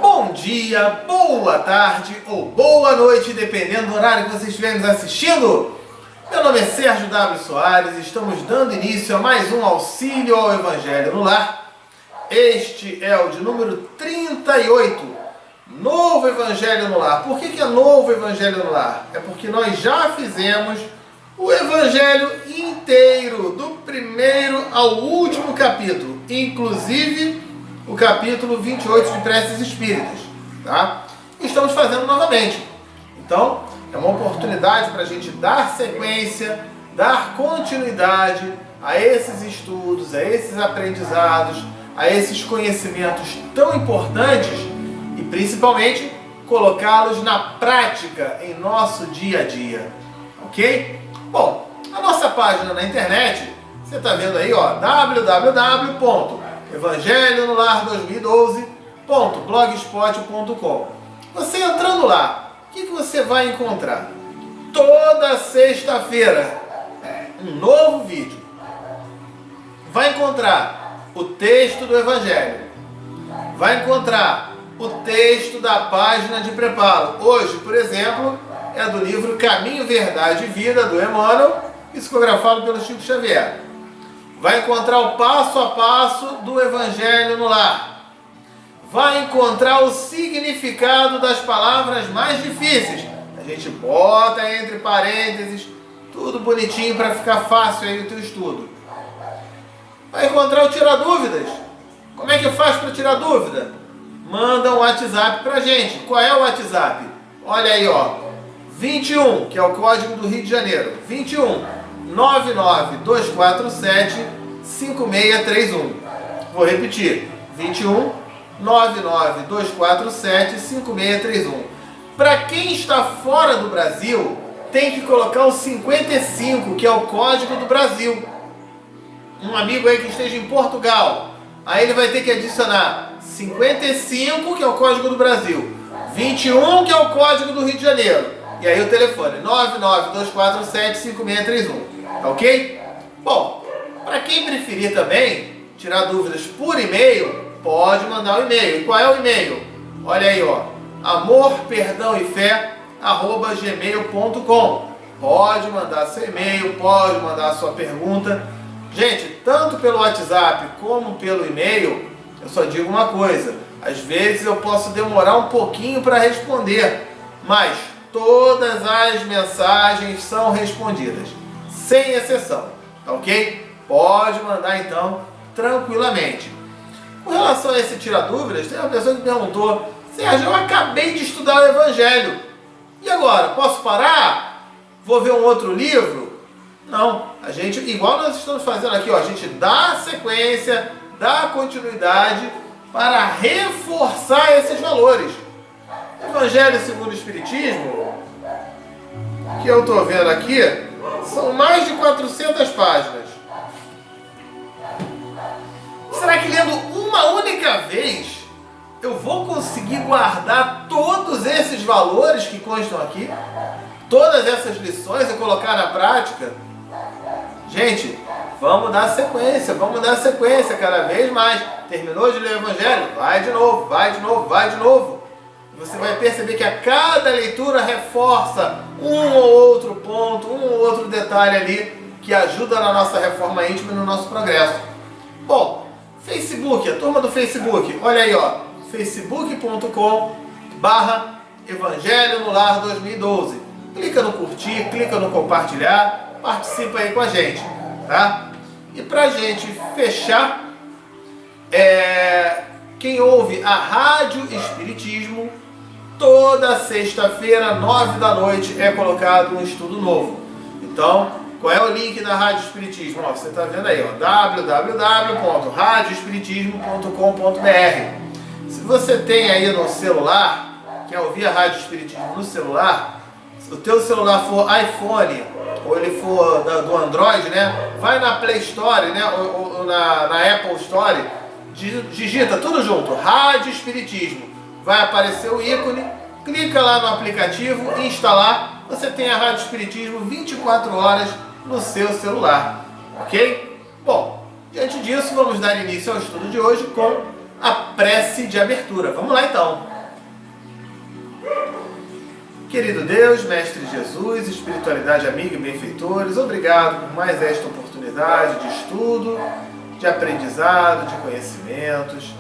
Bom dia, boa tarde ou boa noite, dependendo do horário que você estiver nos assistindo. Meu nome é Sérgio W. Soares e estamos dando início a mais um Auxílio ao Evangelho no Lar. Este é o de número 38, Novo Evangelho no Lar. Por que é Novo Evangelho no Lar? É porque nós já fizemos o Evangelho inteiro, do primeiro ao último capítulo, inclusive o capítulo 28 de Preces Espíritas, tá? E estamos fazendo novamente. Então, é uma oportunidade para a gente dar sequência, dar continuidade a esses estudos, a esses aprendizados, a esses conhecimentos tão importantes e, principalmente, colocá-los na prática em nosso dia a dia, ok? Bom, a nossa página na internet, você está vendo aí, ó, www.evangelhonlar2012.blogspot.com. Você entrando lá, o que você vai encontrar? Toda sexta-feira, um novo vídeo. Vai encontrar o texto do Evangelho. Vai encontrar o texto da página de preparo. Hoje, por exemplo, é do livro Caminho, Verdade e Vida, do Emmanuel, psicografado pelo Chico Xavier. Vai encontrar o passo a passo do Evangelho no Lar. Vai encontrar o significado das palavras mais difíceis. A gente bota entre parênteses, tudo bonitinho para ficar fácil aí o teu estudo. Vai encontrar o Tira Dúvidas. Como é que faz para tirar dúvida? Manda um WhatsApp para a gente. Qual é o WhatsApp? Olha aí, ó. 21, que é o código do Rio de Janeiro. 21 99247 5631. Vou repetir. 21 99247 5631. Para quem está fora do Brasil, tem que colocar o 55, que é o código do Brasil. Um amigo aí que esteja em Portugal, aí ele vai ter que adicionar 55, que é o código do Brasil, 21, que é o código do Rio de Janeiro, e aí o telefone 992475631, tá ok? Bom, para quem preferir também tirar dúvidas por e-mail, pode mandar o e-mail. E qual é o e-mail? Olha aí, ó, amorperdãoefé@gmail.com. Pode mandar seu e-mail, pode mandar sua pergunta. Gente, tanto pelo WhatsApp como pelo e-mail, eu só digo uma coisa: às vezes eu posso demorar um pouquinho para responder, mas todas as mensagens são respondidas, sem exceção, tá ok? Pode mandar então, tranquilamente. Com relação a esse Tira Dúvidas, tem uma pessoa que perguntou: Sérgio, eu acabei de estudar o Evangelho, e agora? Posso parar? Vou ver um outro livro? Não, a gente, igual nós estamos fazendo aqui, ó, a gente dá sequência, dá continuidade para reforçar esses valores. Evangelho segundo o Espiritismo, que eu estou vendo aqui, são mais de 400 páginas. Será que lendo uma única vez eu vou conseguir guardar todos esses valores que constam aqui? Todas essas lições e colocar na prática? Gente, vamos dar sequência cada vez mais. Terminou de ler o Evangelho? Vai de novo, vai de novo, vai de novo. Você vai perceber que a cada leitura reforça um ou outro ponto, um ou outro detalhe ali que ajuda na nossa reforma íntima e no nosso progresso. Bom, Facebook, a turma do Facebook, olha aí, ó, facebook.com/Evangelho no Lar 2012. Clica no curtir, clica no compartilhar, participa aí com a gente, tá? E pra gente fechar, quem ouve a Rádio Espiritismo, toda sexta-feira, 9 da noite, é colocado um estudo novo. Então, qual é o link da Rádio Espiritismo? Ó, você está vendo aí, ó, www.radioespiritismo.com.br. Se você tem aí no celular, quer ouvir a Rádio Espiritismo no celular, se o teu celular for iPhone, ou ele for do Android, né, vai na Play Store, né, ou na Apple Store, digita tudo junto, Rádio Espiritismo. Vai aparecer o ícone, clica lá no aplicativo e instalar. Você tem a Rádio Espiritismo 24 horas no seu celular, ok? Bom, diante disso, vamos dar início ao estudo de hoje com a prece de abertura. Vamos lá então. Querido Deus, Mestre Jesus, espiritualidade amiga e benfeitores, obrigado por mais esta oportunidade de estudo, de aprendizado, de conhecimentos.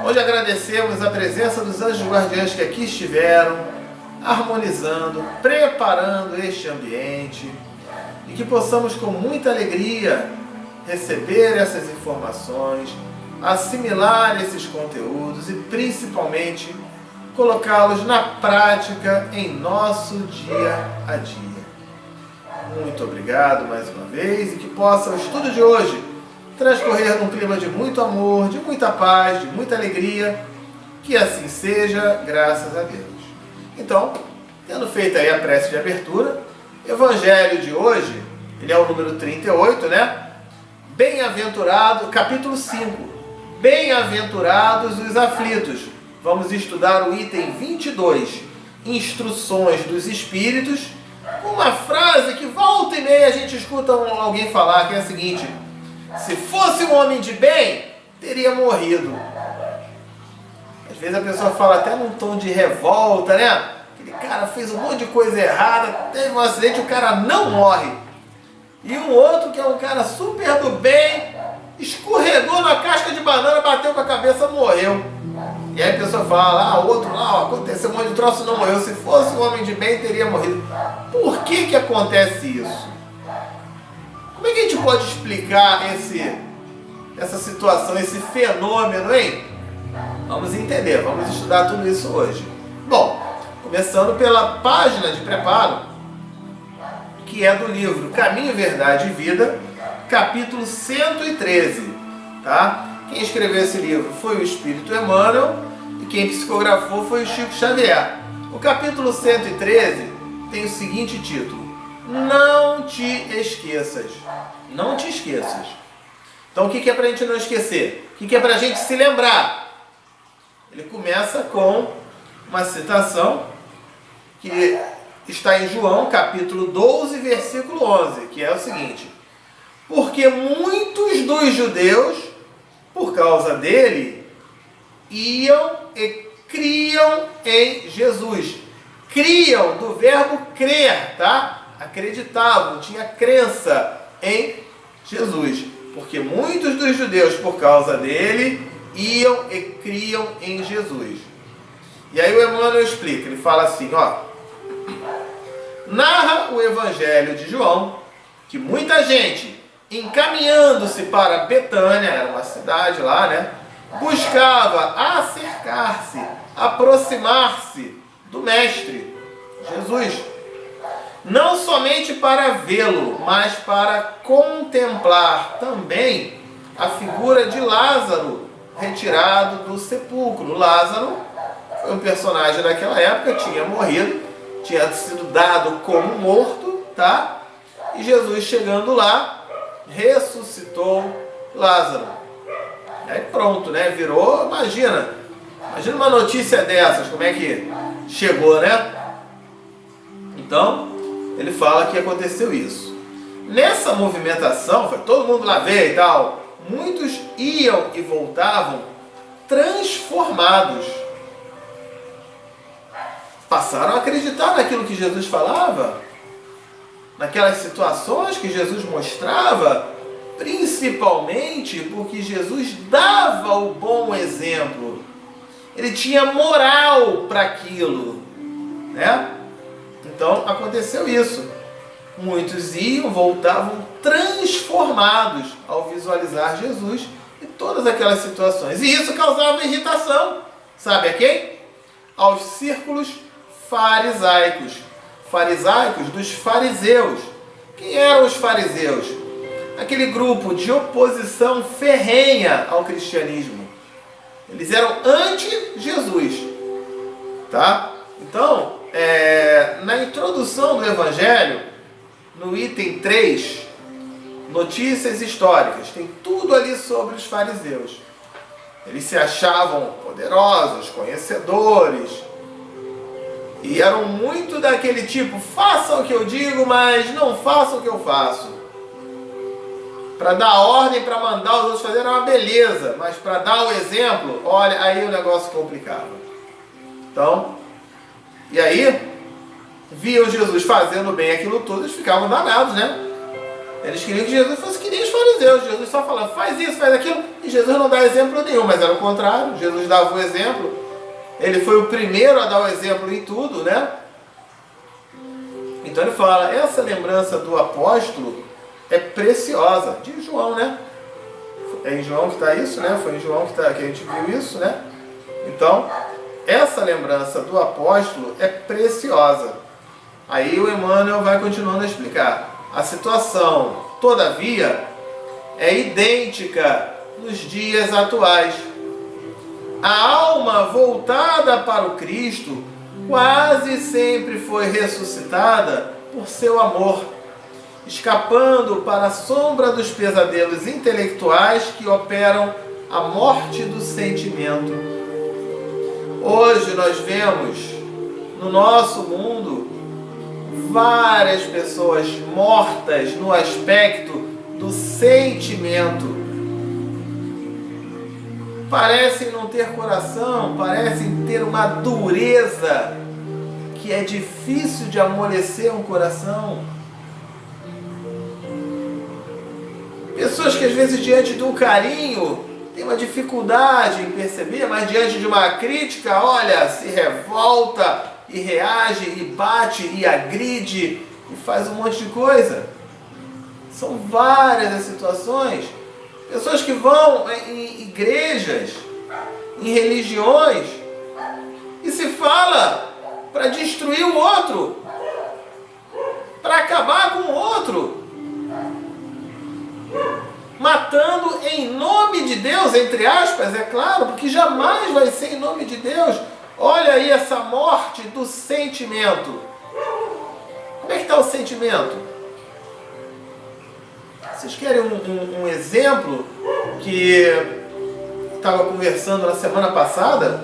Hoje agradecemos a presença dos anjos guardiães que aqui estiveram, harmonizando, preparando este ambiente, e que possamos com muita alegria receber essas informações, assimilar esses conteúdos e principalmente colocá-los na prática em nosso dia a dia. Muito obrigado mais uma vez, e que possa o estudo de hoje transcorrer num clima de muito amor, de muita paz, de muita alegria. Que assim seja, graças a Deus. Então, tendo feito aí a prece de abertura, Evangelho de hoje, ele é o número 38, né? Bem-aventurado, capítulo 5. Bem-aventurados os aflitos. Vamos estudar o item 22, instruções dos espíritos, uma frase que volta e meia a gente escuta alguém falar, que é a seguinte: se fosse um homem de bem, teria morrido. Às vezes a pessoa fala até num tom de revolta, né? Aquele cara fez um monte de coisa errada, teve um acidente, o cara não morre. E um outro que é um cara super do bem, escorregou na casca de banana, bateu com a cabeça, morreu. E aí a pessoa fala, o outro lá, aconteceu um monte de troço, não morreu. Se fosse um homem de bem, teria morrido. Por que acontece isso? Como é que a gente pode explicar essa situação, esse fenômeno, hein? Vamos entender, vamos estudar tudo isso hoje. Bom, começando pela página de preparo, que é do livro Caminho, Verdade e Vida, capítulo 113, tá? Quem escreveu esse livro foi o Espírito Emmanuel e quem psicografou foi o Chico Xavier. O capítulo 113 tem o seguinte título: Não te esqueças. Não te esqueças. Então o que é para a gente não esquecer? O que é para a gente se lembrar? Ele começa com uma citação que está em João, capítulo 12, versículo 11, que é o seguinte: porque muitos dos judeus, por causa dele, iam e criam em Jesus. Criam do verbo crer, tá? Acreditavam, tinha crença em Jesus. Porque muitos dos judeus, por causa dele, iam e criam em Jesus. E aí o Emmanuel explica, ele fala assim, narra o Evangelho de João, que muita gente, encaminhando-se para Betânia, era uma cidade lá, né? Buscava acercar-se, aproximar-se do Mestre, Jesus. Não somente para vê-lo, mas para contemplar também a figura de Lázaro, retirado do sepulcro. Lázaro foi um personagem daquela época, tinha morrido, tinha sido dado como morto, tá? E Jesus chegando lá, ressuscitou Lázaro. Aí pronto, né? Virou, imagina uma notícia dessas, como é que chegou, né? Então, ele fala que aconteceu isso. Nessa movimentação, foi todo mundo lá ver e tal, muitos iam e voltavam transformados. Passaram a acreditar naquilo que Jesus falava, naquelas situações que Jesus mostrava, principalmente porque Jesus dava o bom exemplo. Ele tinha moral para aquilo, né? Então aconteceu isso. Muitos iam, voltavam transformados ao visualizar Jesus e todas aquelas situações. E isso causava irritação. Sabe a quem? Aos círculos farisaicos. Farisaicos dos fariseus. Quem eram os fariseus? Aquele grupo de oposição ferrenha ao cristianismo. Eles eram anti-Jesus. Tá? Então, na introdução do Evangelho, no item 3, notícias históricas, tem tudo ali sobre os fariseus. Eles se achavam poderosos, conhecedores, e eram muito daquele tipo, faça o que eu digo, mas não faça o que eu faço. Para dar ordem, para mandar os outros fazer era uma beleza, mas para dar o exemplo, olha, aí o negócio complicava. Então, e aí, viam Jesus fazendo bem aquilo tudo, eles ficavam danados, né? Eles queriam que Jesus fosse que nem os fariseus. Jesus só falava, faz isso, faz aquilo, e Jesus não dá exemplo nenhum, mas era o contrário. Jesus dava o exemplo. Ele foi o primeiro a dar o exemplo em tudo, né? Então ele fala, essa lembrança do apóstolo é preciosa. De João, né? É em João que está isso, né? Foi em João que a gente viu isso, né? Então, essa lembrança do apóstolo é preciosa. Aí o Emmanuel vai continuando a explicar. A situação, todavia, é idêntica nos dias atuais. A alma voltada para o Cristo quase sempre foi ressuscitada por seu amor, escapando para a sombra dos pesadelos intelectuais que operam a morte do sentimento. Hoje nós vemos no nosso mundo várias pessoas mortas no aspecto do sentimento. Parecem não ter coração, parecem ter uma dureza que é difícil de amolecer um coração. Pessoas que às vezes diante de um carinho tem uma dificuldade em perceber, mas diante de uma crítica, olha, se revolta e reage, e bate, e agride, e faz um monte de coisa. São várias as situações. Pessoas que vão em igrejas, em religiões, e se fala para destruir o outro, para acabar com o outro, matando em nome de Deus, entre aspas, é claro, porque jamais vai ser em nome de Deus. Olha aí essa morte do sentimento. Como é que está o sentimento? Vocês querem um exemplo que estava conversando na semana passada?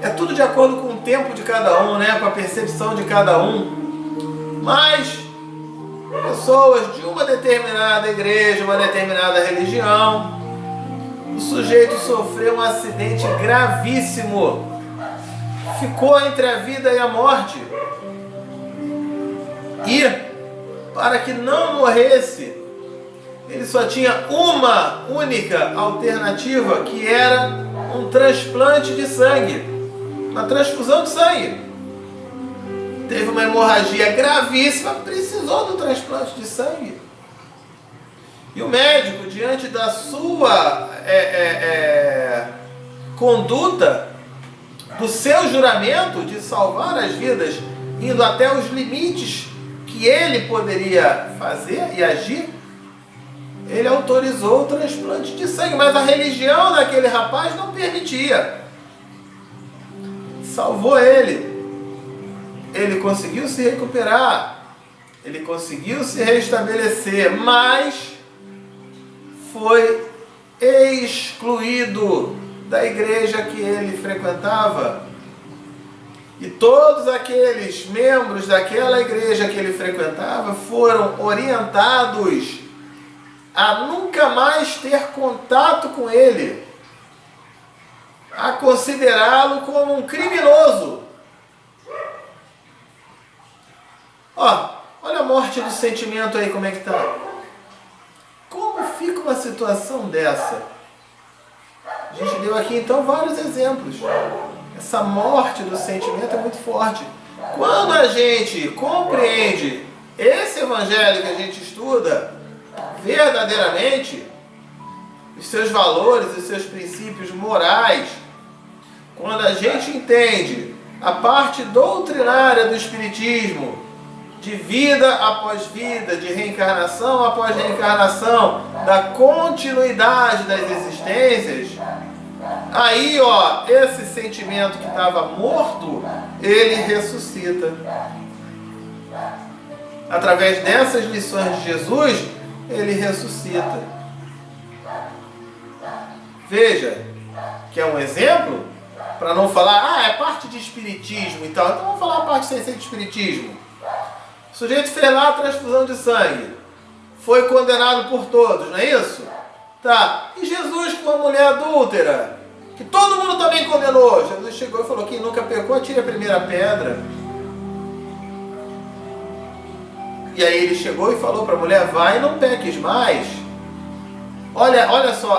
É tudo de acordo com o tempo de cada um, né? Com a percepção de cada um. Mas pessoas de uma determinada igreja, uma determinada religião, o sujeito sofreu um acidente gravíssimo, ficou entre a vida e a morte, e para que não morresse, ele só tinha uma única alternativa, que era um transplante de sangue, uma transfusão de sangue. Teve uma hemorragia gravíssima, precisou do transplante de sangue. E o médico, diante da sua conduta, do seu juramento de salvar as vidas, indo até os limites que ele poderia fazer e agir, ele autorizou o transplante de sangue, mas a religião daquele rapaz não permitia. Salvou ele. Ele conseguiu se recuperar, ele conseguiu se restabelecer, mas foi excluído da igreja que ele frequentava. E todos aqueles membros daquela igreja que ele frequentava foram orientados a nunca mais ter contato com ele, a considerá-lo como um criminoso. Olha a morte do sentimento aí, como é que está. Como fica uma situação dessa? A gente deu aqui então vários exemplos. Essa morte do sentimento é muito forte. Quando a gente compreende esse evangelho que a gente estuda verdadeiramente, os seus valores, os seus princípios morais, quando a gente entende a parte doutrinária do Espiritismo, de vida após vida, de reencarnação após reencarnação, da continuidade das existências, aí, esse sentimento que estava morto, ele ressuscita. Através dessas lições de Jesus, ele ressuscita. Veja, que é um exemplo, para não falar, é parte de espiritismo e tal. Então vamos falar a parte sem ser de espiritismo. O sujeito fez lá a transfusão de sangue. Foi condenado por todos, não é isso? Tá. E Jesus com a mulher adúltera, que todo mundo também condenou. Jesus chegou e falou: quem nunca pecou, atire a primeira pedra. E aí ele chegou e falou para a mulher: vai e não peques mais. Olha só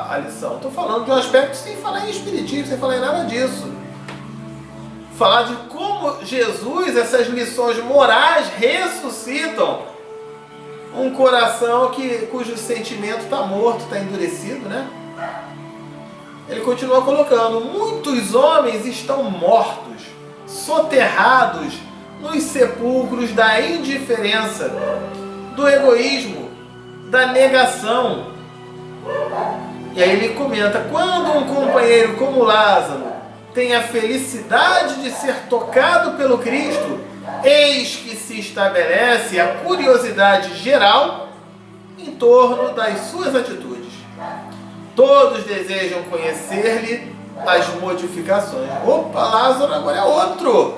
a lição. Estou falando de um aspecto sem falar em espiritismo, sem falar em nada disso. Falar de como Jesus, essas lições morais, ressuscitam um coração cujo sentimento está morto, está endurecido, né? Ele continua colocando: muitos homens estão mortos, soterrados nos sepulcros da indiferença, do egoísmo, da negação. E aí ele comenta: quando um companheiro como Lázaro tem a felicidade de ser tocado pelo Cristo, eis que se estabelece a curiosidade geral em torno das suas atitudes. Todos desejam conhecer-lhe as modificações. Opa, Lázaro agora é outro!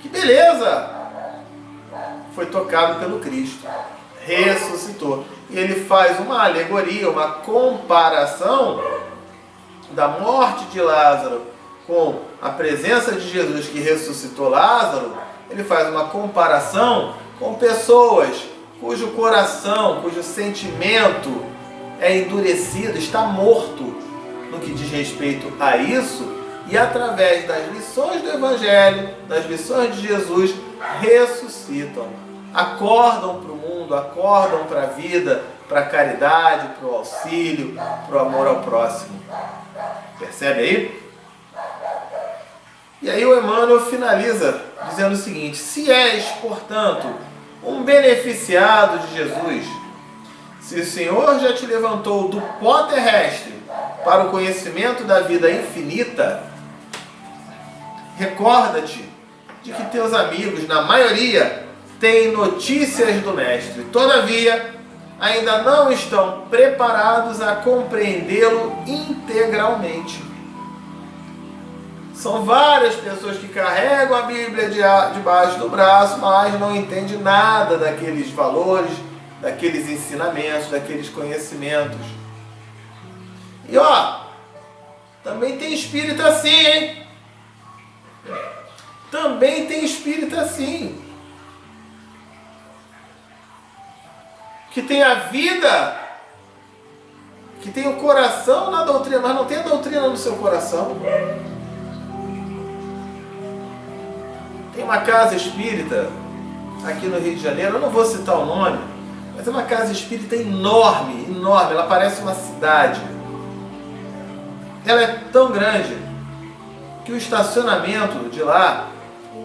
Que beleza! Foi tocado pelo Cristo, ressuscitou. E ele faz uma alegoria, uma comparação da morte de Lázaro com a presença de Jesus que ressuscitou Lázaro. Ele faz uma comparação com pessoas cujo coração, cujo sentimento é endurecido, está morto no que diz respeito a isso, e através das lições do Evangelho, das lições de Jesus, ressuscitam, acordam para o mundo, acordam para a vida, para a caridade, para o auxílio, para o amor ao próximo. Percebe aí? E aí o Emmanuel finaliza dizendo o seguinte: se és, portanto, um beneficiado de Jesus, se o Senhor já te levantou do pó terrestre para o conhecimento da vida infinita, recorda-te de que teus amigos, na maioria, têm notícias do Mestre. Todavia, ainda não estão preparados a compreendê-lo integralmente. São várias pessoas que carregam a Bíblia debaixo do braço, mas não entendem nada daqueles valores, daqueles ensinamentos, daqueles conhecimentos. E também tem espírita assim, hein? Também tem espírita assim. Que tem a vida, que tem o coração na doutrina, mas não tem a doutrina no seu coração. Tem uma casa espírita aqui no Rio de Janeiro, eu não vou citar o nome, mas é uma casa espírita enorme, enorme, ela parece uma cidade. Ela é tão grande que o estacionamento de lá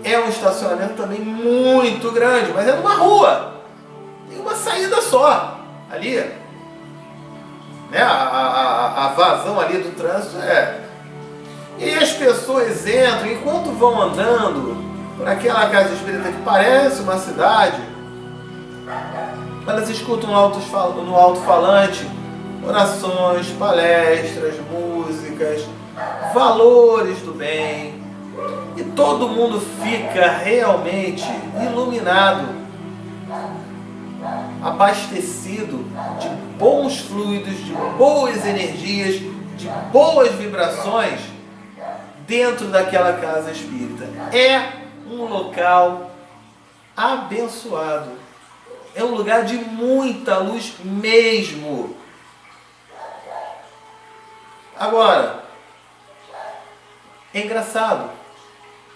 é um estacionamento também muito grande, mas é numa rua, tem uma saída só ali, né? A vazão ali do trânsito E aí as pessoas entram, enquanto vão andando por aquela casa espírita que parece uma cidade, elas escutam no alto-falante orações, palestras, músicas, valores do bem, e todo mundo fica realmente iluminado, abastecido de bons fluidos, de boas energias, de boas vibrações dentro daquela casa espírita. É um local abençoado. É um lugar de muita luz mesmo. Agora, é engraçado,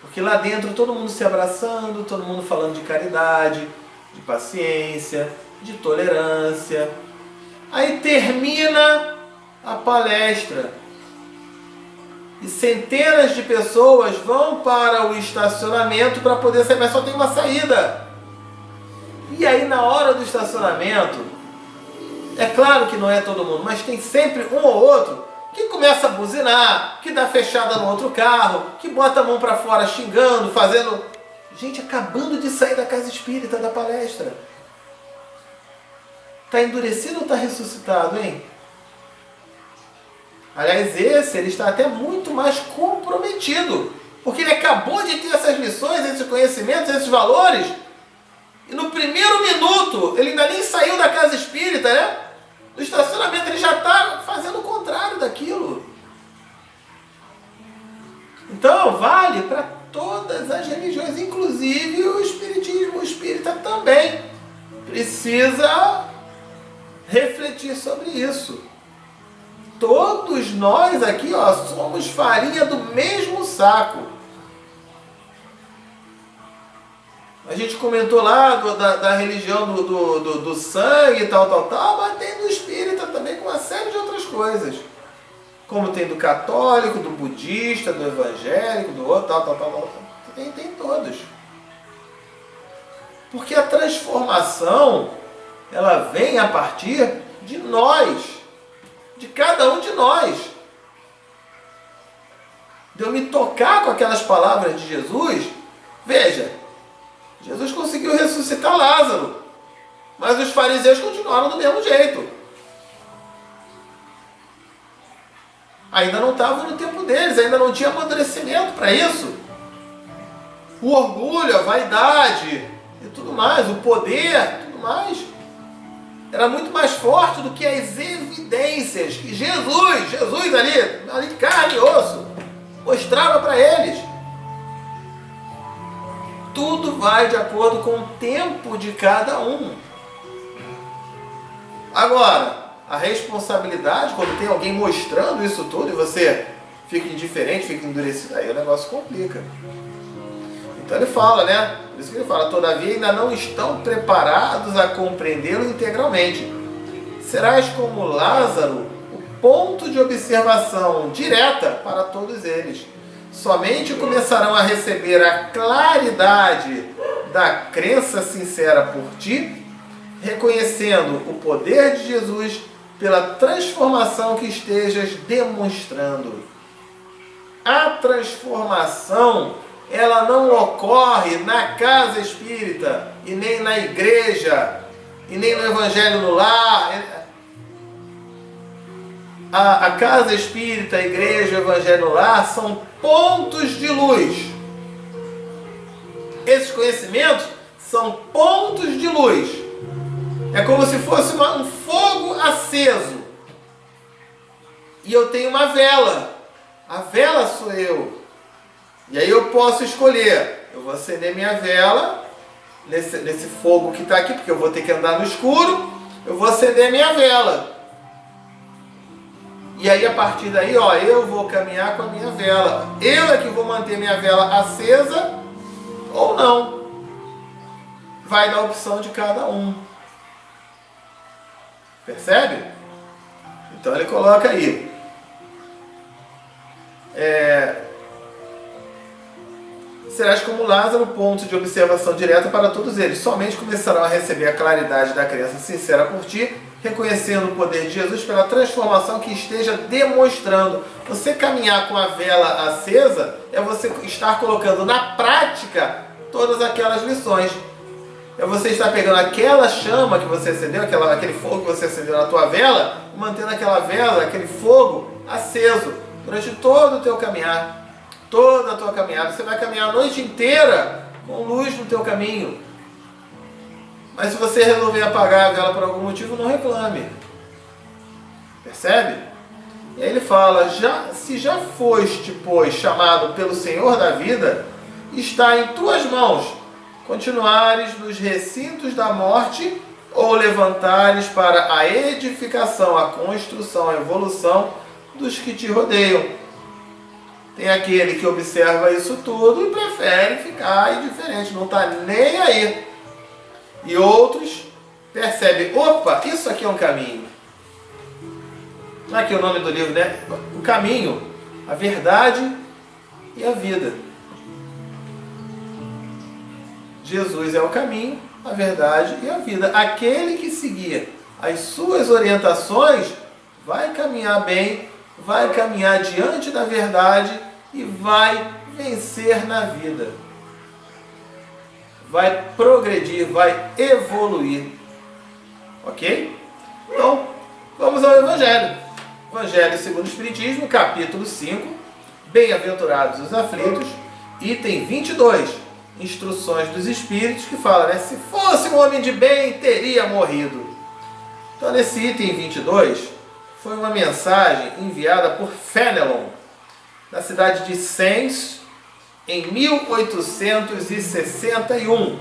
porque lá dentro todo mundo se abraçando, todo mundo falando de caridade, de paciência, de tolerância. Aí termina a palestra e centenas de pessoas vão para o estacionamento para poder sair, mas só tem uma saída. E aí na hora do estacionamento, é claro que não é todo mundo, mas tem sempre um ou outro que começa a buzinar, que dá fechada no outro carro, que bota a mão para fora xingando, fazendo... Gente, acabando de sair da casa espírita, da palestra. Está endurecido ou está ressuscitado, hein? Aliás, ele está até muito mais comprometido, porque ele acabou de ter essas lições, esses conhecimentos, esses valores, E no primeiro minuto, ele ainda nem saiu da casa espírita, né? Do estacionamento, ele já está fazendo o contrário daquilo. Então, vale para todas as religiões, inclusive o espiritismo. O espírita também precisa refletir sobre isso. Todos nós aqui, ó, somos farinha do mesmo saco. A gente comentou lá da religião do sangue e tal, mas tem do espírita também com uma série de outras coisas. Como tem do católico, do budista, do evangélico, do outro, tal. Tem todos. Porque a transformação, ela vem a partir de nós, de cada um de nós. De eu me tocar com aquelas palavras de Jesus. Veja, Jesus conseguiu ressuscitar Lázaro, mas os fariseus continuaram do mesmo jeito. Ainda não estava no tempo deles, ainda não tinha amadurecimento para isso. O orgulho, a vaidade e tudo mais, o poder, tudo mais, era muito mais forte do que as evidências que Jesus ali carne e osso, mostrava para eles. Tudo vai de acordo com o tempo de cada um. Agora, a responsabilidade, quando tem alguém mostrando isso tudo e você fica indiferente, fica endurecido, aí o negócio complica. Então ele fala, né? Por isso que ele fala, todavia ainda não estão preparados a compreendê-lo integralmente. Serás como Lázaro, o ponto de observação direta para todos eles. Somente começarão a receber a claridade da crença sincera por ti, reconhecendo o poder de Jesus pela transformação que estejas demonstrando. A transformação, ela não ocorre na casa espírita, e nem na igreja, e nem no evangelho no lar. A casa espírita, a igreja, o evangelho no lar são pontos de luz. Esses conhecimentos são pontos de luz. É como se fosse um fogo aceso. E eu tenho uma vela. A vela sou eu. E aí eu posso escolher. Eu vou acender minha vela nesse fogo que está aqui, porque eu vou ter que andar no escuro. Eu vou acender minha vela. E aí a partir daí, ó, eu vou caminhar com a minha vela. Eu é que vou manter minha vela acesa ou não. Vai da opção de cada um. Percebe? Então ele coloca aí. Serás como Lázaro, ponto de observação direta para todos eles. Somente começarão a receber a claridade da crença sincera por ti, reconhecendo o poder de Jesus pela transformação que esteja demonstrando. Você caminhar com a vela acesa é você estar colocando na prática todas aquelas lições. É você estar pegando aquela chama que você acendeu, aquele fogo que você acendeu na tua vela, e mantendo aquela vela, aquele fogo aceso durante todo o teu caminhar. Toda a tua caminhada. Você vai caminhar a noite inteira com luz no teu caminho. Mas se você resolver apagar a vela por algum motivo, não reclame. Percebe? E aí ele fala, se já foste, pois, chamado pelo Senhor da vida, está em tuas mãos continuares nos recintos da morte ou levantares para a edificação, a construção, a evolução dos que te rodeiam. Tem aquele que observa isso tudo e prefere ficar indiferente, não está nem aí. E outros percebem, opa, isso aqui é um caminho. Aqui é o nome do livro, né? O caminho, a verdade e a vida. Jesus é o caminho, a verdade e a vida. Aquele que seguir as suas orientações vai caminhar bem, vai caminhar diante da verdade e vai vencer na vida. Vai progredir, vai evoluir. Ok? Então, vamos ao Evangelho. Evangelho segundo o Espiritismo, capítulo 5, Bem-aventurados os aflitos, item 22. instruções dos espíritos que falam, né? Se fosse um homem de bem, teria morrido. Então, nesse item 22, foi uma mensagem enviada por Fénelon, na cidade de Sens, em 1861.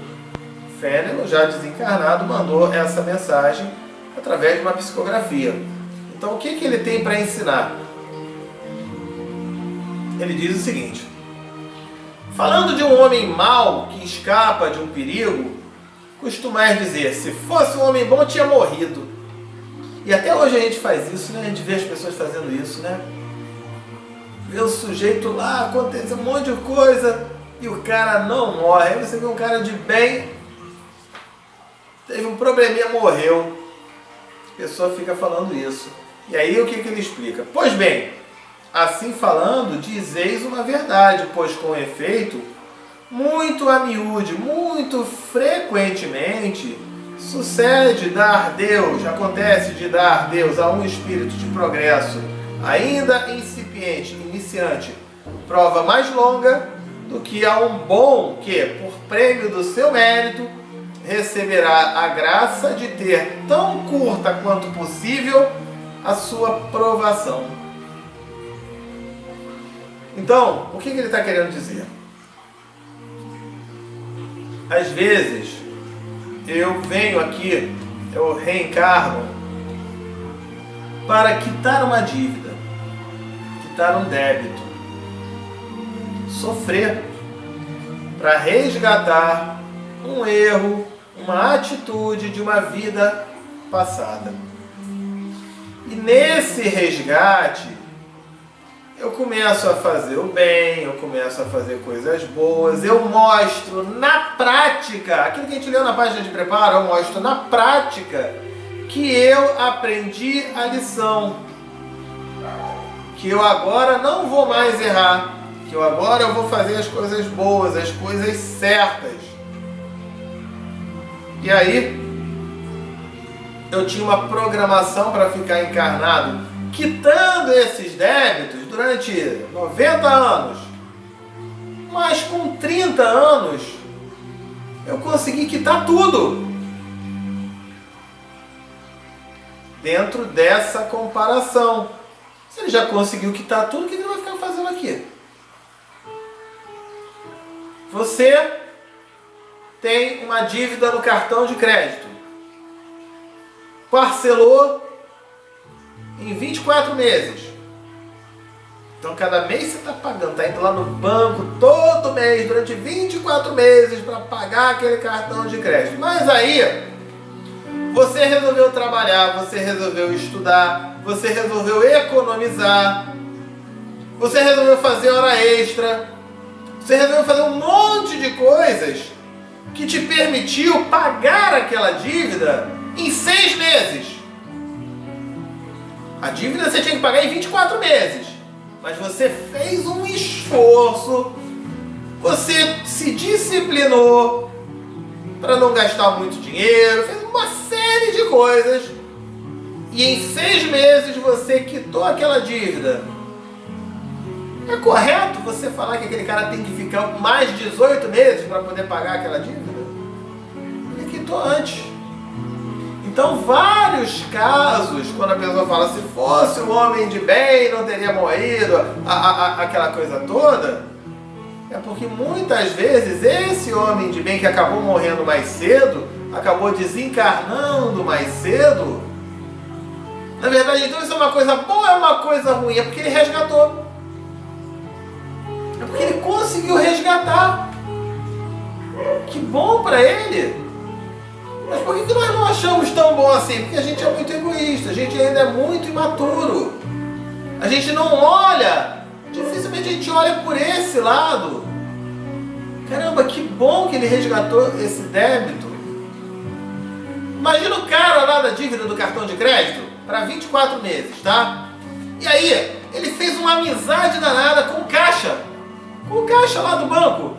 Fénelon, já desencarnado, mandou essa mensagem através de uma psicografia. Então, o que ele tem para ensinar? Ele diz o seguinte: falando de um homem mau que escapa de um perigo, costumais dizer, se fosse um homem bom, tinha morrido. E até hoje a gente faz isso, né? A gente vê as pessoas fazendo isso, né? Vê o sujeito lá, acontece um monte de coisa e o cara não morre. Aí você vê um cara de bem, teve um probleminha, morreu. A pessoa fica falando isso. E aí o que ele explica? Pois bem, assim falando, dizeis uma verdade, pois com efeito, muito a miúde, muito frequentemente, acontece de dar Deus a um espírito de progresso, ainda incipiente, iniciante, prova mais longa do que a um bom que, por prêmio do seu mérito, receberá a graça de ter tão curta quanto possível a sua provação. Então, o que ele está querendo dizer? Às vezes, eu venho aqui, eu reencarno para quitar uma dívida, quitar um débito, sofrer, para resgatar um erro, uma atitude de uma vida passada. E nesse resgate, eu começo a fazer o bem, eu começo a fazer coisas boas, eu mostro na prática, aquilo que a gente leu na página de preparo, eu mostro na prática que eu aprendi a lição, que eu agora não vou mais errar, que eu agora vou fazer as coisas boas, as coisas certas. E aí, eu tinha uma programação para ficar encarnado, quitando esses débitos durante 90 anos. Mas com 30 anos, eu consegui quitar tudo. Dentro dessa comparação. Se ele já conseguiu quitar tudo, o que ele vai ficar fazendo aqui? Você tem uma dívida no cartão de crédito. Parcelou em 24 meses. Então cada mês você está pagando, está indo lá no banco todo mês, durante 24 meses, para pagar aquele cartão de crédito. Mas aí, você resolveu trabalhar, você resolveu estudar, você resolveu economizar, você resolveu fazer hora extra, você resolveu fazer um monte de coisas que te permitiu pagar aquela dívida em 6 meses. A dívida você tinha que pagar em 24 meses. Mas você fez um esforço, você se disciplinou para não gastar muito dinheiro, fez uma série de coisas. E em 6 meses você quitou aquela dívida. É correto você falar que aquele cara tem que ficar mais 18 meses para poder pagar aquela dívida? Ele quitou antes. Então, vários casos, quando a pessoa fala, se fosse um homem de bem, não teria morrido, aquela coisa toda, é porque muitas vezes esse homem de bem que acabou morrendo mais cedo, acabou desencarnando mais cedo, na verdade, então isso é uma coisa boa ou é uma coisa ruim? É porque ele resgatou. É porque ele conseguiu resgatar. Que bom para ele. Mas por que nós não achamos tão bom assim? Porque a gente é muito egoísta, a gente ainda é muito imaturo. A gente não olha, dificilmente a gente olha por esse lado. Caramba, que bom que ele resgatou esse débito. Imagina o cara lá da dívida do cartão de crédito para 24 meses, tá? E aí, ele fez uma amizade danada com o caixa lá do banco.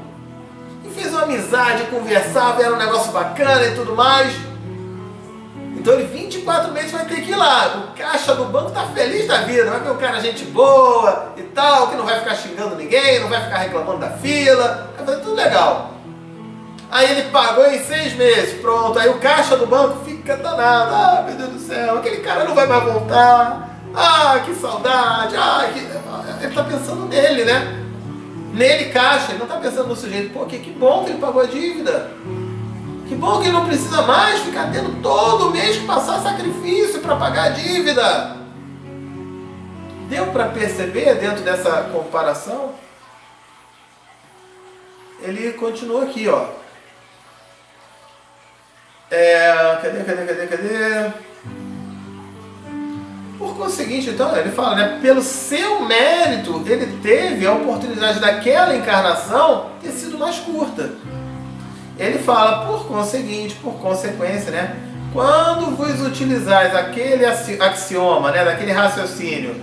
Fez uma amizade, conversava, era um negócio bacana e tudo mais. Então ele 24 meses vai ter que ir lá. O caixa do banco tá feliz da vida, vai ver um cara gente boa e tal, que não vai ficar xingando ninguém, não vai ficar reclamando da fila, vai fazer tudo legal. Aí ele pagou em 6 meses, pronto. Aí o caixa do banco fica danado. Ah, meu Deus do céu, aquele cara não vai mais voltar. Ah, que saudade. Ele está pensando nele, né? Nele caixa, ele não está pensando no sujeito. Pô, que bom que ele pagou a dívida. Que bom que ele não precisa mais ficar tendo todo mês que passar sacrifício para pagar a dívida. Deu para perceber dentro dessa comparação? Ele continua aqui, ó. Cadê? Por conseguinte, então, ele fala, né? Pelo seu mérito, ele teve a oportunidade daquela encarnação ter sido mais curta. Ele fala, por conseguinte, por consequência, né? Quando vos utilizais aquele axioma, né? Daquele raciocínio,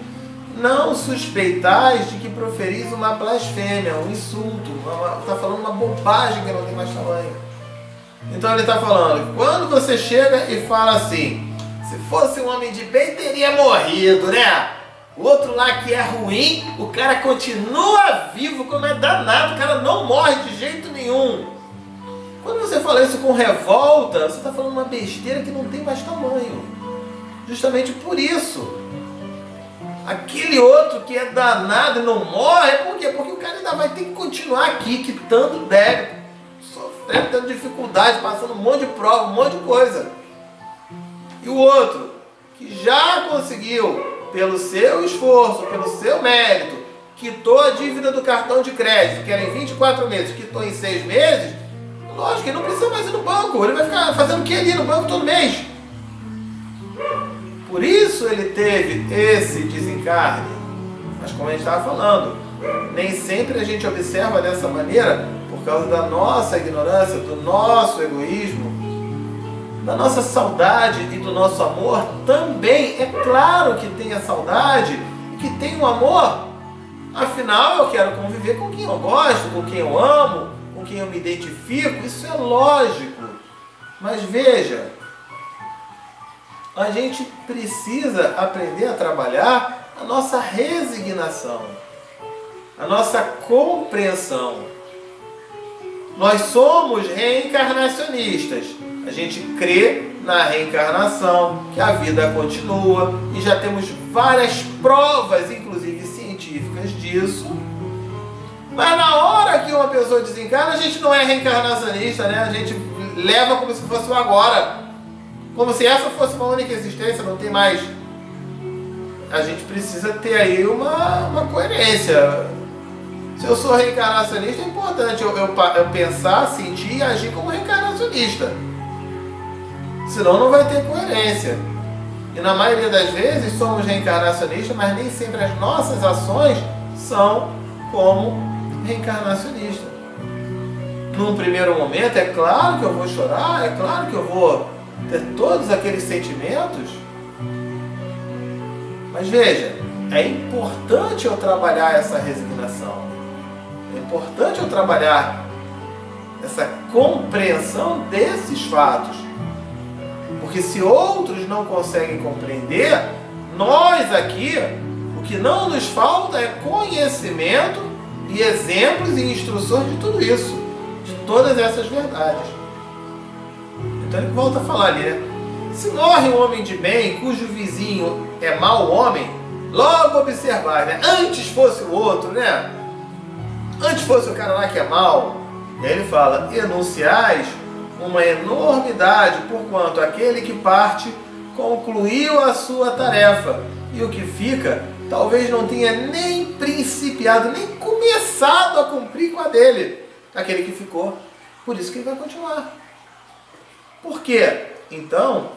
não suspeitais de que proferis uma blasfêmia, um insulto, está falando uma bobagem que não tem mais tamanho. Então ele está falando, quando você chega e fala assim, se fosse um homem de bem teria morrido, né? O outro lá que é ruim, o cara continua vivo como é danado, o cara não morre de jeito nenhum. Quando você fala isso com revolta, você está falando uma besteira que não tem mais tamanho. Justamente por isso. Aquele outro que é danado e não morre, por quê? Porque o cara ainda vai ter que continuar aqui, quitando débito, sofrendo, tendo dificuldade, passando um monte de prova, um monte de coisa. E o outro, que já conseguiu, pelo seu esforço, pelo seu mérito, quitou a dívida do cartão de crédito, que era em 24 meses, quitou em 6 meses, lógico que ele não precisa mais ir no banco, ele vai ficar fazendo o que ali no banco todo mês? Por isso ele teve esse desencarne. Mas como a gente estava falando, nem sempre a gente observa dessa maneira por causa da nossa ignorância, do nosso egoísmo, da nossa saudade e do nosso amor também. É claro que tem a saudade e que tem o amor. Afinal, eu quero conviver com quem eu gosto, com quem eu amo, com quem eu me identifico. Isso é lógico. Mas veja, a gente precisa aprender a trabalhar a nossa resignação, a nossa compreensão. Nós somos reencarnacionistas. A gente crê na reencarnação, que a vida continua, e já temos várias provas, inclusive científicas, disso. Mas na hora que uma pessoa desencarna, a gente não é reencarnacionista, né? A gente leva como se fosse o agora. Como se essa fosse uma única existência, não tem mais. A gente precisa ter aí uma coerência. Se eu sou reencarnacionista, é importante eu pensar, sentir e agir como reencarnacionista. Senão não vai ter coerência. E na maioria das vezes somos reencarnacionistas, mas nem sempre as nossas ações são como reencarnacionistas. Num primeiro momento, é claro que eu vou chorar, é claro que eu vou ter todos aqueles sentimentos, mas veja, é importante eu trabalhar essa resignação, é importante eu trabalhar essa compreensão desses fatos, porque se outros não conseguem compreender, nós aqui, o que não nos falta é conhecimento e exemplos e instruções de tudo isso, de todas essas verdades. Então ele volta a falar ali, né? Se morre um homem de bem, cujo vizinho é mau homem, logo observar, né? Antes fosse o outro, né? Antes fosse o cara lá que é mau. E aí ele fala, enunciais uma enormidade, porquanto aquele que parte concluiu a sua tarefa, e o que fica, talvez não tenha nem principiado, nem começado a cumprir com a dele, aquele que ficou. Por isso que ele vai continuar. Por quê? Então,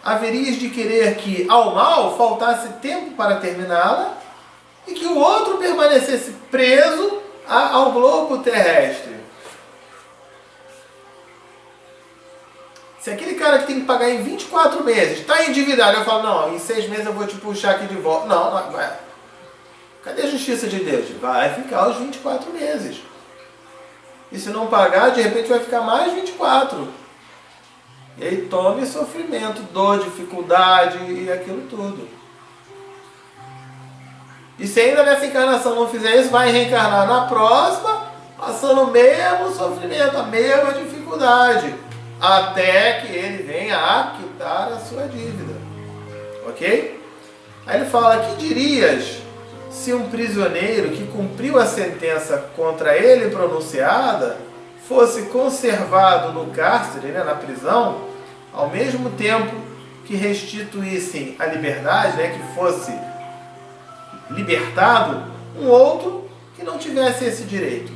haverias de querer que ao mal faltasse tempo para terminá-la e que o outro permanecesse preso ao globo terrestre. Se aquele cara que tem que pagar em 24 meses está endividado, eu falo, não, em 6 meses eu vou te puxar aqui de volta. Não, vai. Cadê a justiça de Deus? Vai ficar os 24 meses. E se não pagar, de repente vai ficar mais 24. E aí tome sofrimento, dor, dificuldade e aquilo tudo. E se ainda nessa encarnação não fizer isso, vai reencarnar na próxima, passando o mesmo sofrimento, a mesma dificuldade. dificuldade, até que ele venha a quitar a sua dívida. Ok? Aí ele fala: que dirias se um prisioneiro que cumpriu a sentença contra ele pronunciada fosse conservado no cárcere, né, na prisão, ao mesmo tempo que restituíssem a liberdade, né, que fosse libertado um outro que não tivesse esse direito?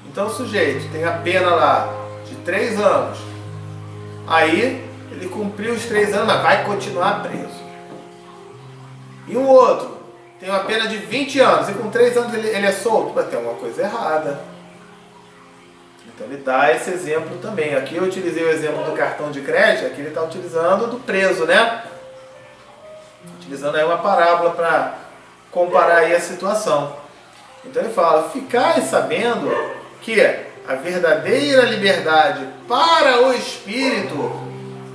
Então o sujeito tem a pena lá de 3 anos, aí ele cumpriu os 3 anos, mas vai continuar preso. E um outro tem uma pena de 20 anos, e com 3 anos ele é solto, mas tem alguma coisa errada. Então ele dá esse exemplo também. Aqui eu utilizei o exemplo do cartão de crédito, aqui ele está utilizando do preso, né? Utilizando aí uma parábola para comparar aí a situação. Então ele fala: ficai sabendo que a verdadeira liberdade para o espírito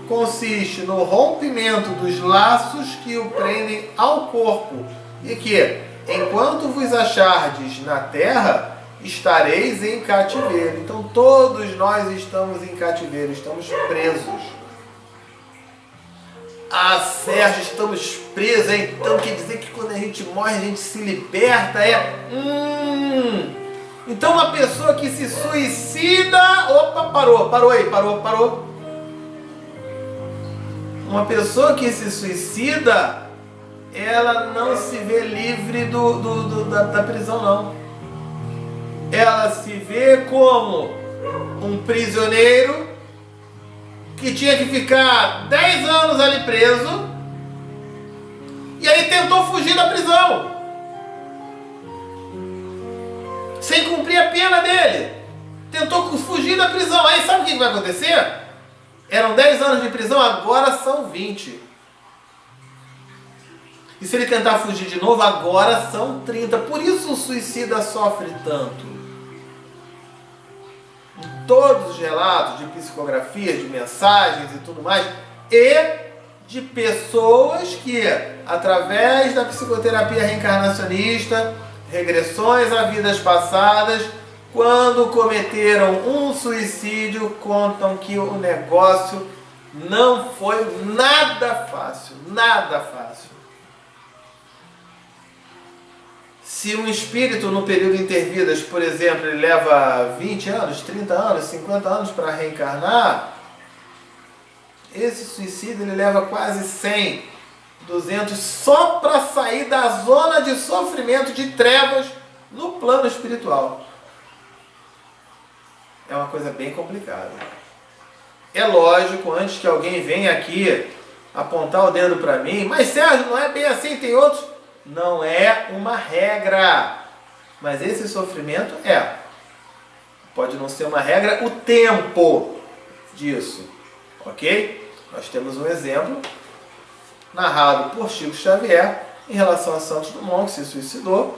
consiste no rompimento dos laços que o prendem ao corpo, e que, enquanto vos achardes na terra, estareis em cativeiro. Então todos nós estamos em cativeiro, estamos presos. Ah, Sérgio, estamos presos, então quer dizer que quando a gente morre a gente se liberta, Então uma pessoa que se suicida... Opa, parou. Uma pessoa que se suicida, ela não se vê livre da prisão, não. Ela se vê como um prisioneiro que tinha que ficar 10 anos ali preso, e aí tentou fugir da prisão, sem cumprir a pena dele. Tentou fugir da prisão. Aí sabe o que vai acontecer? Eram 10 anos de prisão, agora são 20. E se ele tentar fugir de novo, agora são 30. Por isso o suicida sofre tanto. Em todos os relatos de psicografias, de mensagens e tudo mais, e de pessoas que, através da psicoterapia reencarnacionista, regressões a vidas passadas, quando cometeram um suicídio, contam que o negócio não foi nada fácil, nada fácil. Se um espírito no período intervidas, por exemplo, ele leva 20 anos, 30 anos, 50 anos para reencarnar, esse suicídio ele leva quase 100, 200 só para sair da zona de sofrimento, de trevas no plano espiritual. É uma coisa bem complicada. É lógico, antes que alguém venha aqui apontar o dedo para mim: mas Sérgio, não é bem assim, tem outros. Não é uma regra, mas esse sofrimento pode não ser uma regra o tempo disso, ok? Nós temos um exemplo narrado por Chico Xavier em relação a Santos Dumont, que se suicidou,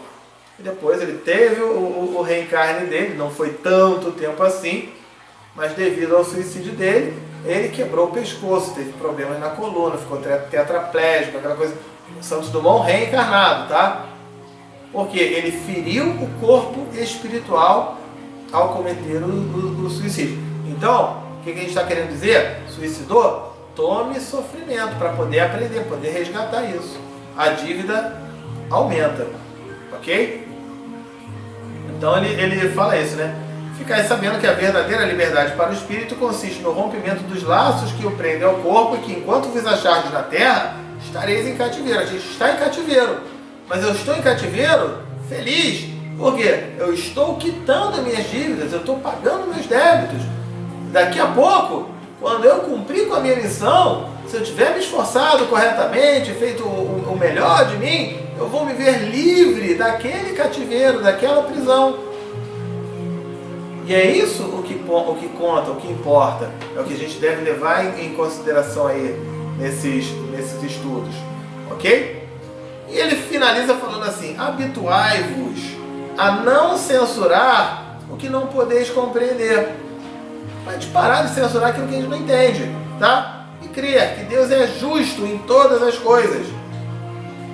e depois ele teve o reencarne dele. Não foi tanto tempo assim, mas devido ao suicídio dele, ele quebrou o pescoço, teve problemas na coluna, ficou tetraplégico, aquela coisa. Santos Dumont reencarnado, tá? Porque ele feriu o corpo espiritual ao cometer o suicídio. Então, o que a gente está querendo dizer? Suicidou? Tome sofrimento para poder aprender, poder resgatar isso. A dívida aumenta, ok? Então ele fala isso, né? Ficai sabendo que a verdadeira liberdade para o espírito consiste no rompimento dos laços que o prendem ao corpo, e que enquanto vos achardes na terra, estareis em cativeiro. A gente está em cativeiro, mas eu estou em cativeiro feliz, porque eu estou quitando minhas dívidas, eu estou pagando meus débitos. Daqui a pouco, quando eu cumprir com a minha missão, se eu tiver me esforçado corretamente, feito o melhor de mim, eu vou me ver livre daquele cativeiro, daquela prisão. E é isso o que conta, o que importa, é o que a gente deve levar em consideração aí nesses estudos, ok? E ele finaliza falando assim: habituai-vos a não censurar o que não podeis compreender. Para gente parar de censurar aquilo que a gente não entende, tá? E crer que Deus é justo em todas as coisas.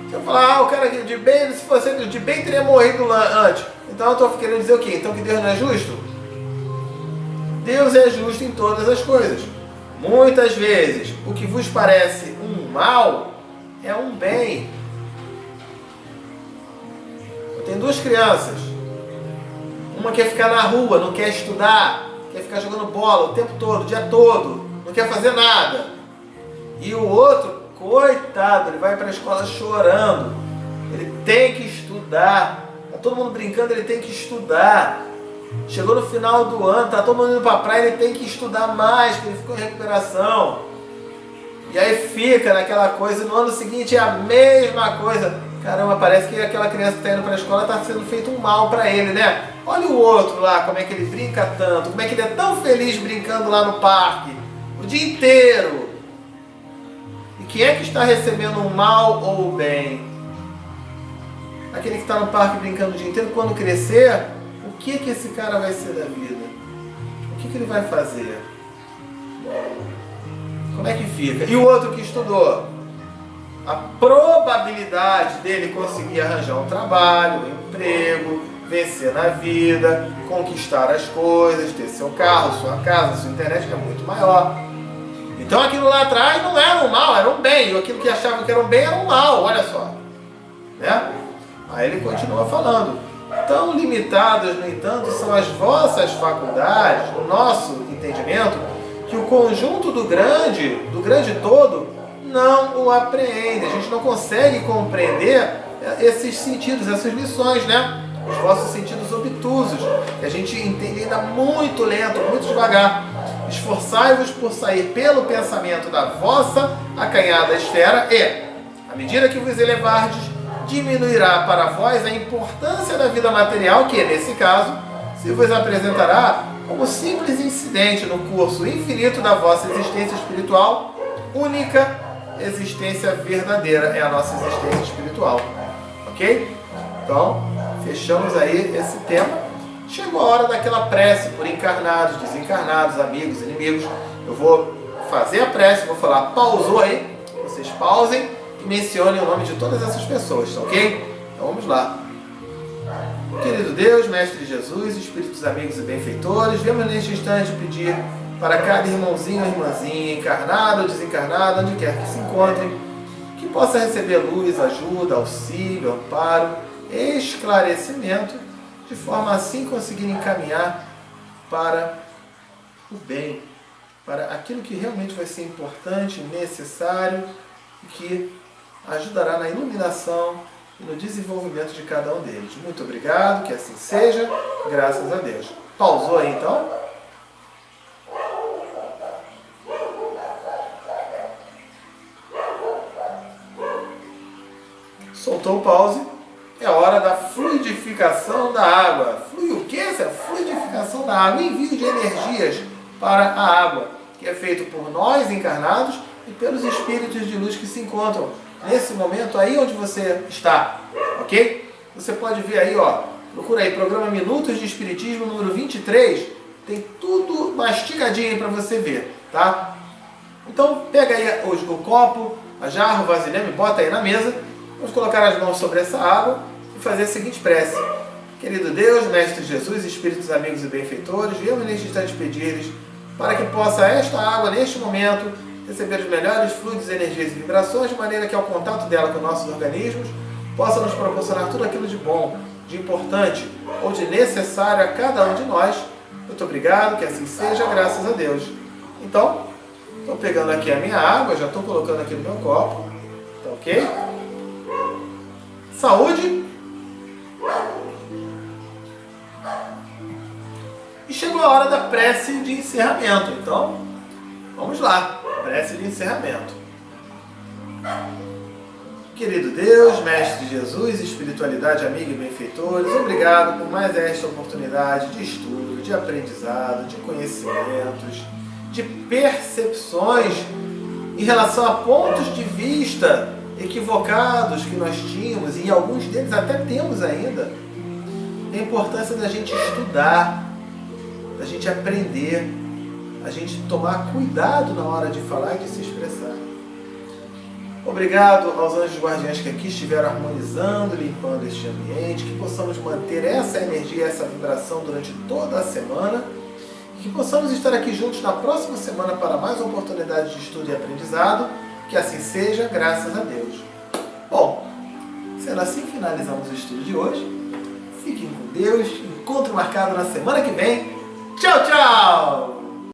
Se eu falar, o cara de bem, se fosse de bem, teria morrido lá antes. Então eu estou querendo dizer o quê? Então que Deus não é justo? Deus é justo em todas as coisas. Muitas vezes, o que vos parece um mal é um bem. Eu tenho duas crianças. Uma quer ficar na rua, não quer estudar, quer ficar jogando bola o tempo todo, o dia todo, não quer fazer nada. E o outro, coitado, ele vai para a escola chorando. Ele tem que estudar. Está todo mundo brincando, ele tem que estudar. Chegou no final do ano, está todo mundo indo para a praia, ele tem que estudar mais, porque ele ficou em recuperação. E aí fica naquela coisa, no ano seguinte é a mesma coisa. Caramba, parece que aquela criança que está indo para a escola está sendo feito um mal para ele, né? Olha o outro lá, como é que ele brinca tanto, como é que ele é tão feliz brincando lá no parque, o dia inteiro. E quem é que está recebendo um mal ou o bem? Aquele que está no parque brincando o dia inteiro, quando crescer, o que esse cara vai ser da vida? O que ele vai fazer? Como é que fica? E o outro que estudou? A probabilidade dele conseguir arranjar um trabalho, um emprego, vencer na vida, conquistar as coisas, ter seu carro, sua casa, sua internet, que é muito maior. Então aquilo lá atrás não era um mal, era um bem. E aquilo que achava que era um bem era um mal, olha só. Né? Aí ele continua falando. Tão limitadas, no entanto, são as vossas faculdades, o nosso entendimento, que o conjunto do grande todo, não o apreende. A gente não consegue compreender esses sentidos, essas lições, né? Os vossos sentidos obtusos, que a gente entende ainda muito lento, muito devagar. Esforçai-vos por sair pelo pensamento da vossa acanhada esfera e, à medida que vos elevardes, diminuirá para vós a importância da vida material, que, nesse caso, se vos apresentará como simples incidente no curso infinito da vossa existência espiritual, única existência verdadeira é a nossa existência espiritual. Ok? Então, fechamos aí esse tema. Chegou a hora daquela prece por encarnados, desencarnados, amigos, inimigos. Eu vou fazer a prece, vou falar, pausou aí, vocês pausem e mencionem o nome de todas essas pessoas, tá ok? Então vamos lá. Querido Deus, Mestre Jesus, Espíritos amigos e benfeitores, vemos neste instante pedir para cada irmãozinho ou irmãzinha, encarnado ou desencarnado, onde quer que se encontrem, que possa receber luz, ajuda, auxílio, amparo, esclarecimento, de forma a assim conseguir encaminhar para o bem, para aquilo que realmente vai ser importante, necessário e que ajudará na iluminação e no desenvolvimento de cada um deles. Muito obrigado, que assim seja, graças a Deus. Pausou aí então? Soltou o pause. É hora da fluidificação da água. Flui o que? Essa é a fluidificação da água, envio de energias para a água, que é feito por nós encarnados e pelos espíritos de luz que se encontram nesse momento aí onde você está, ok? Você pode ver aí, ó, procura aí, programa Minutos de Espiritismo número 23, tem tudo mastigadinho aí para você ver, tá? Então pega aí o copo, a jarra, o vasilhame, bota aí na mesa, vamos colocar as mãos sobre essa água e fazer a seguinte prece. Querido Deus, Mestre Jesus, Espíritos amigos e benfeitores, viemos neste instante pedir-lhes para que possa esta água, neste momento, receber os melhores fluidos, energias e vibrações, de maneira que ao contato dela com nossos organismos, possa nos proporcionar tudo aquilo de bom, de importante ou de necessário a cada um de nós. Muito obrigado, que assim seja, graças a Deus. Então, estou pegando aqui a minha água, já estou colocando aqui no meu copo, tá ok? Saúde! E chegou a hora da prece de encerramento, então vamos lá, prece de encerramento. Querido Deus, Mestre Jesus, Espiritualidade, amiga e benfeitores, obrigado por mais esta oportunidade de estudo, de aprendizado, de conhecimentos, de percepções em relação a pontos de vista equivocados que nós tínhamos, e alguns deles até temos ainda. A importância da gente estudar, da gente aprender, a gente tomar cuidado na hora de falar e de se expressar. Obrigado aos anjos guardiães que aqui estiveram harmonizando, limpando este ambiente, que possamos manter essa energia, essa vibração durante toda a semana e que possamos estar aqui juntos na próxima semana para mais oportunidades de estudo e aprendizado. Que assim seja, graças a Deus. Bom, sendo assim, finalizamos o estudo de hoje. Fiquem com Deus. Encontro marcado na semana que vem.